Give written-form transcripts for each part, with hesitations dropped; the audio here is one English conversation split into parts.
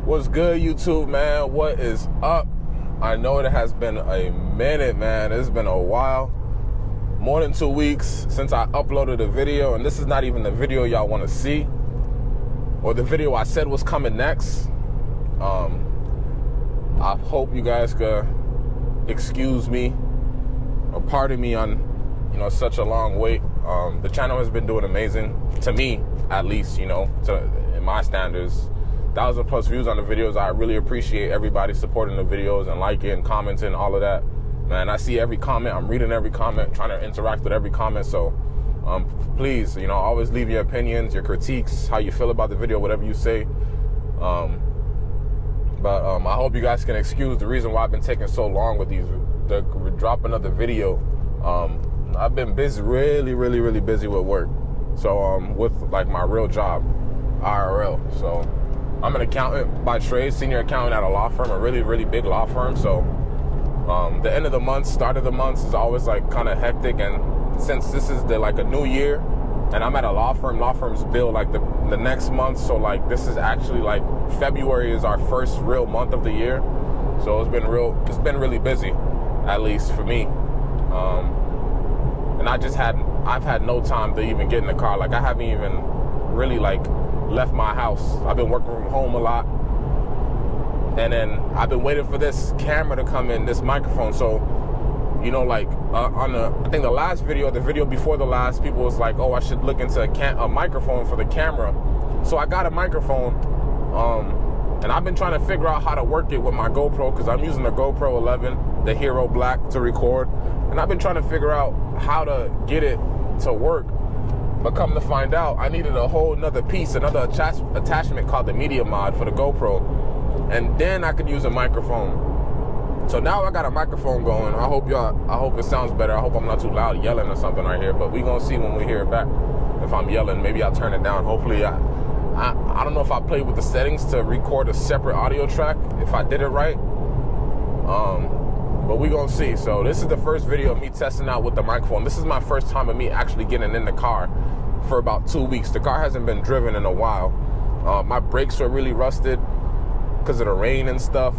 What's good, YouTube, man? What is up? I know it has been a minute, man. It's been a while. More than 2 weeks since I uploaded a video, and this is not even the video y'all want to see, or the video I said was coming next. I hope you guys could excuse me or pardon me on, such a long wait. The channel has been doing amazing, to me, at least, in my standards. 1,000+ views on the videos. I really appreciate everybody supporting the videos and liking, commenting, all of that. Man, I see every comment. I'm reading every comment, trying to interact with every comment. So please, always leave your opinions, your critiques, how you feel about the video, whatever you say. But I hope you guys can excuse the reason why I've been taking so long with the dropping of the video. I've been busy, really busy with work. So with like my real job, IRL. So I'm an accountant by trade, senior accountant at a law firm, a really big law firm. So the end of the month, start of the month is always like kind of hectic. And since this is a new year, and I'm at a law firms bill like the next month. So like this is actually like February is our first real month of the year. So it's been really busy, at least for me. And I've had no time to even get in the car. Like I haven't even really left my house. I've been working from home a lot. And then I've been waiting for this camera to come in, this microphone. So, I think the last video, the video before the last, people was like, oh, I should look into a microphone for the camera. So I got a microphone, and I've been trying to figure out how to work it with my GoPro, because I'm using the GoPro 11, the Hero Black, to record. And I've been trying to figure out how to get it to work. But come to find out, I needed a whole nother piece, another attachment called the media mod for the GoPro. And then I could use a microphone. So now I got a microphone going. I hope it sounds better. I hope I'm not too loud yelling or something right here. But we gonna see when we hear it back. If I'm yelling, maybe I'll turn it down. Hopefully, I don't know if I played with the settings to record a separate audio track, if I did it right. But we gonna see. So this is the first video of me testing out with the microphone. This is my first time of me actually getting in the car for about 2 weeks. The car hasn't been driven in a while. My brakes are really rusted because of the rain and stuff.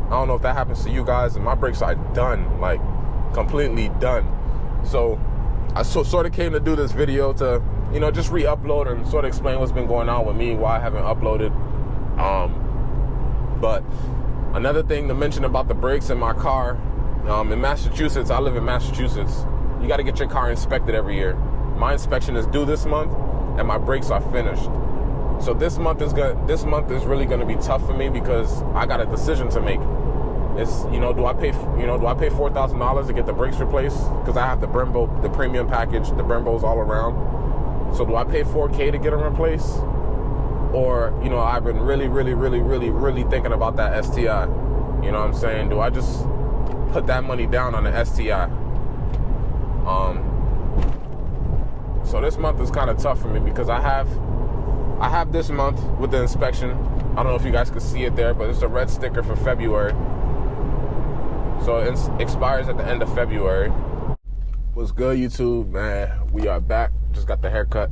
I don't know if that happens to you guys, and my brakes are done, like completely done. So I sort of came to do this video to, just re-upload and sort of explain what's been going on with me, why I haven't uploaded. But another thing to mention about the brakes in my car, in Massachusetts, I live in Massachusetts, you got to get your car inspected every year. My inspection is due this month, and my brakes are finished. So this month is really gonna be tough for me because I got a decision to make. It's do I pay $4,000 to get the brakes replaced because I have the Brembo, the premium package, the Brembos all around. So do I pay $4K to get them replaced, or I've been really thinking about that STI. You know what I'm saying? Do I just put that money down on the STI? So this month is kind of tough for me because I have this month with the inspection. I don't know if you guys can see it there, but it's a red sticker for February. So it expires at the end of February. What's good, YouTube, man? We are back. Just got the haircut.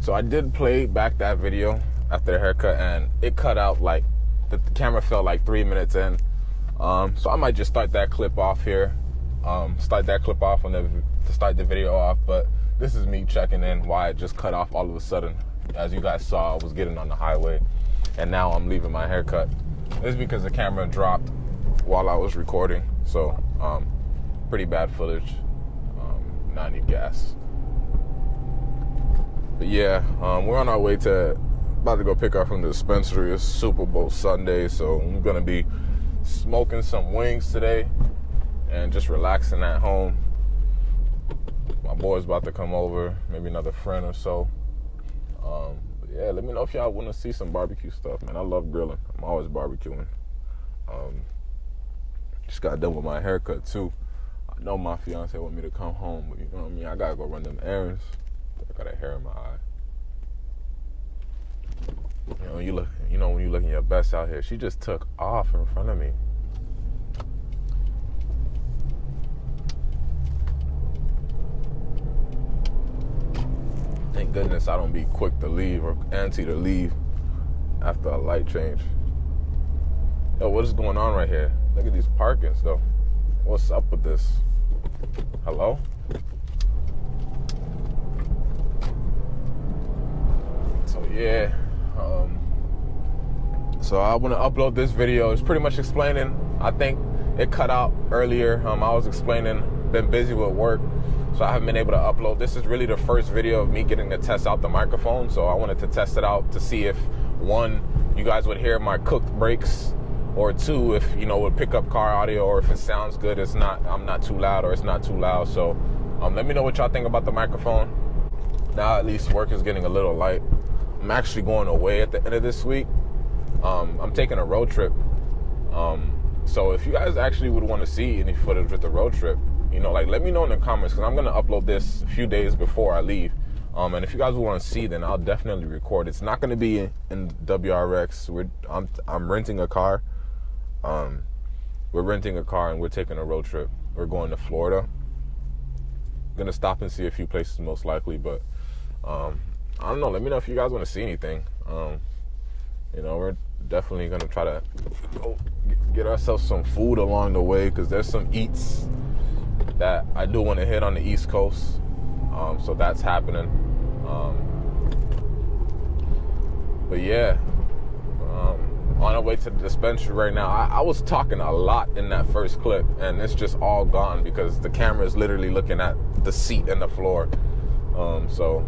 So I did play back that video after the haircut, and it cut out the camera fell 3 minutes in. So I might just start that clip off here. Start that clip off to start the video off. But this is me checking in why it just cut off all of a sudden. As you guys saw, I was getting on the highway, and now I'm leaving my haircut. This is because the camera dropped while I was recording, so pretty bad footage. Now I need gas. But yeah, we're on our way about to go pick up from the dispensary. It's Super Bowl Sunday, so I'm gonna be smoking some wings today and just relaxing at home. My boy's about to come over, maybe another friend or so. But yeah, let me know if y'all want to see some barbecue stuff, man. I love grilling. I'm always barbecuing. Just got done with my haircut too. I know my fiance want me to come home, but you know what I mean? I gotta go run them errands. I got a hair in my eye. When you looking your best out here. She just took off in front of me. Thank goodness I don't be quick to leave or antsy to leave after a light change. Yo, what is going on right here? Look at these parkings, though. What's up with this? Hello? So, yeah. So I want to upload this video. It's pretty much explaining. I think it cut out earlier. I was explaining, been busy with work, so I haven't been able to upload. This is really the first video of me getting to test out the microphone. So I wanted to test it out to see if, one, you guys would hear my cooked brakes, or two, if, you know, would pick up car audio, or if it sounds good, I'm not too loud, or it's not too loud. So let me know what y'all think about the microphone. Now at least work is getting a little light. I'm actually going away at the end of this week. I'm taking a road trip. So if you guys actually would want to see any footage with the road trip, you know, like, let me know in the comments, because I'm going to upload this a few days before I leave. And if you guys would want to see, then I'll definitely record. It's not going to be in WRX. I'm renting a car. We're renting a car and we're taking a road trip. We're going to Florida. Gonna stop and see a few places most likely, but I don't know. Let me know if you guys want to see anything. You know, we're definitely gonna try to get ourselves some food along the way, because there's some eats that I do want to hit on the East Coast. So that's happening. But yeah, on our way to the dispensary right now. I was talking a lot in that first clip, and it's just all gone because the camera is literally looking at the seat and the floor. So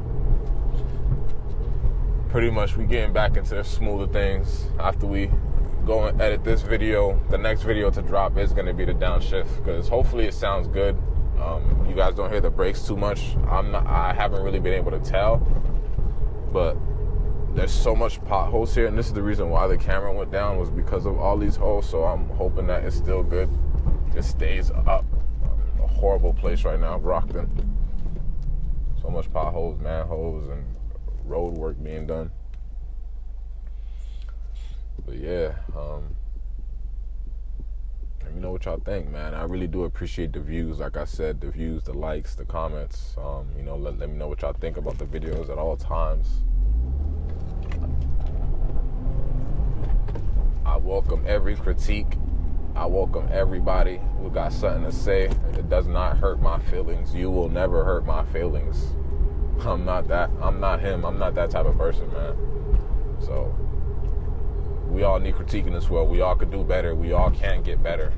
pretty much we getting back into the smoother things after we go and edit this video. The next video to drop is going to be the downshift, because hopefully it sounds good. You guys don't hear the brakes too much. I haven't really been able to tell, but there's so much potholes here, and this is the reason why the camera went down, was because of all these holes. So I'm hoping that it's still good. It stays up. A horrible place right now, Brockton. So much potholes, manholes, and road work being done. But yeah, let me know what y'all think, man. I really do appreciate the views. Like I said, the views, the likes, the comments. You know, let me know what y'all think about the videos at all times. I welcome every critique. I welcome everybody who got something to say. It does not hurt my feelings. You will never hurt my feelings. I'm not that. I'm not him. I'm not that type of person, man. So we all need critique in this world. We all could do better. We all can get better.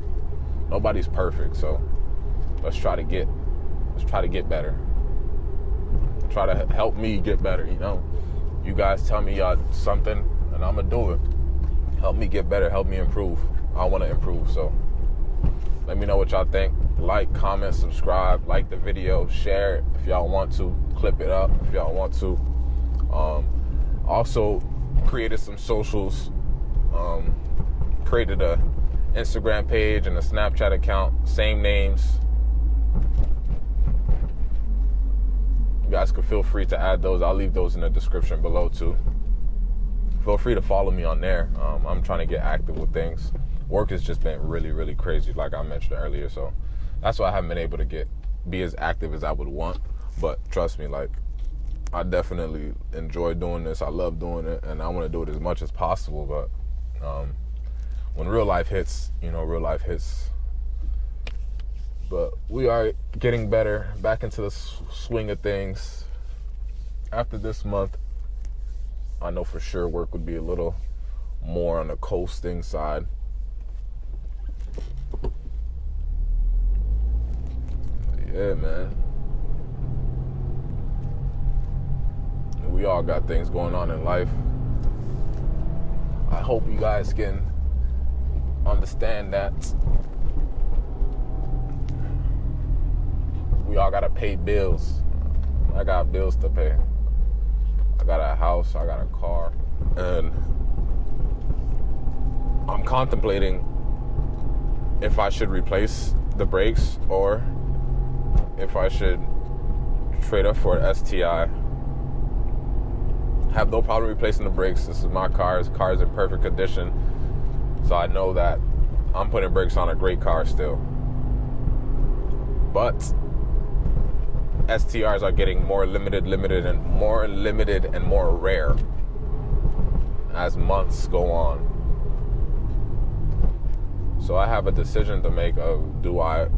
Nobody's perfect, so let's try to get better. Try to help me get better, you know. You guys tell me y'all something, and I'm gonna do it. Help me get better. Help me improve. I want to improve, so let me know what y'all think. Like, comment, subscribe, like the video, share it if y'all want to, clip it up if y'all want to. Also created some socials. Created a Instagram page and a Snapchat account, same names. You guys can feel free to add those. I'll leave those in the description below too. Feel free to follow me on there. I'm trying to get active with things. Work has just been really, really crazy, like I mentioned earlier. So that's why I haven't been able to be as active as I would want. But trust me, like, I definitely enjoy doing this. I love doing it, and I want to do it as much as possible. But when real life hits, you know, real life hits. But we are getting better, back into the swing of things. After this month, I know for sure work would be a little more on the coasting side. Yeah, man. We all got things going on in life. I hope you guys can understand that we all gotta pay bills. I got bills to pay. I got a house, I got a car, and I'm contemplating if I should replace the brakes or if I should trade up for an STI. Have no problem replacing the brakes. This is my car. This car is in perfect condition, so I know that I'm putting brakes on a great car still. But STRs are getting more limited and more rare as months go on. So I have a decision to make of, do I,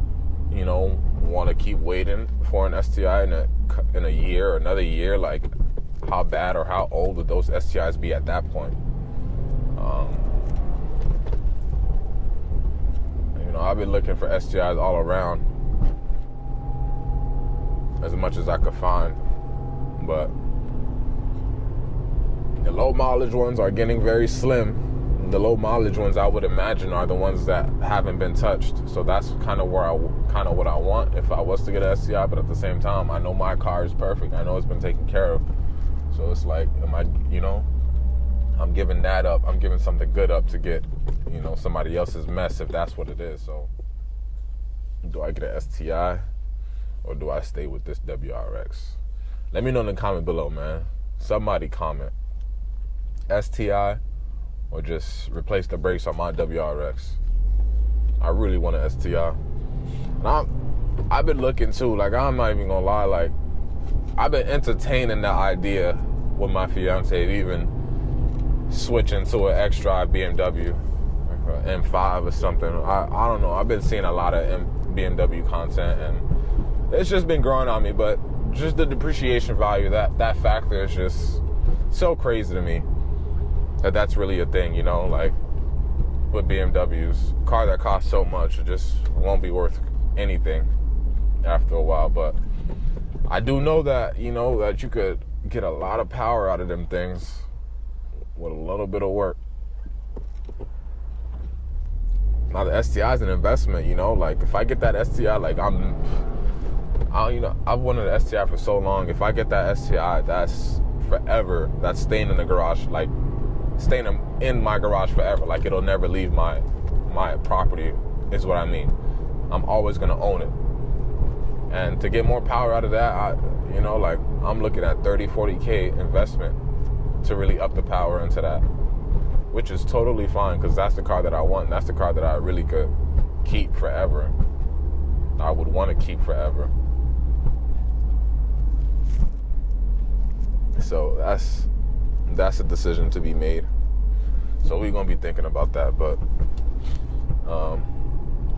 want to keep waiting for an STI in a year or another year? Like, how bad or how old would those STIs be at that point? I've been looking for STIs all around as much as I could find, but the low mileage ones are getting very slim. The low mileage ones, I would imagine, are the ones that haven't been touched. So that's kind of what I want if I was to get an STI. But at the same time, I know my car is perfect. I know it's been taken care of. So it's like, I'm giving that up. I'm giving something good up to get, somebody else's mess, if that's what it is. So do I get an STI or do I stay with this WRX? Let me know in the comment below, man. Somebody comment. STI or just replace the brakes on my WRX. I really want an STI. And I've been looking too, like, I'm not even gonna lie, like, I've been entertaining the idea with my fiance, even switching to an X-Drive BMW, like an M5 or something. I don't know. I've been seeing a lot of BMW content, and it's just been growing on me. But just the depreciation value, that factor is just so crazy to me. That's really a thing, like with BMWs, car that costs so much, it just won't be worth anything after a while. But I do know that, that you could get a lot of power out of them things with a little bit of work. Now the STI is an investment, like if I get that STI, like I've wanted an STI for so long. If I get that STI, that's forever. That's staying in the garage, like staying in my garage forever. Like it'll never leave my property, is what I mean. I'm always gonna own it. And to get more power out of that, I'm looking at 30, 40K investment to really up the power into that, which is totally fine because that's the car that I want. And that's the car that I really could keep forever. I would want to keep forever. So that's a decision to be made. So we're going to be thinking about that. But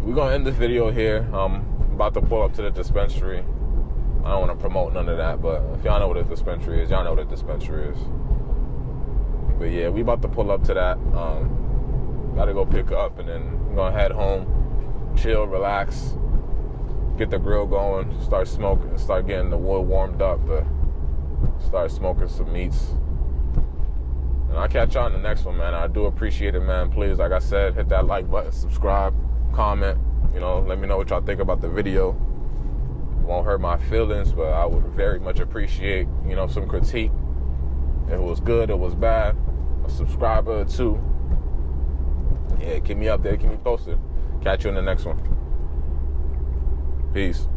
we're going to end this video here. I'm about to pull up to the dispensary. I don't want to promote none of that, but if y'all know what a dispensary is, y'all know what a dispensary is. But yeah, we about to pull up to that. Gotta go pick up, and then I'm gonna head home, chill, relax, get the grill going, start smoking, start getting the wood warmed up, start smoking some meats. And I'll catch y'all in the next one, man. I do appreciate it, man. Please, like I said, hit that like button, subscribe, comment. Let me know what y'all think about the video. It won't hurt my feelings, but I would very much appreciate, some critique. If it was good, it was bad, a subscriber or two. Yeah, keep me up there, keep me posted. Catch you in the next one. Peace.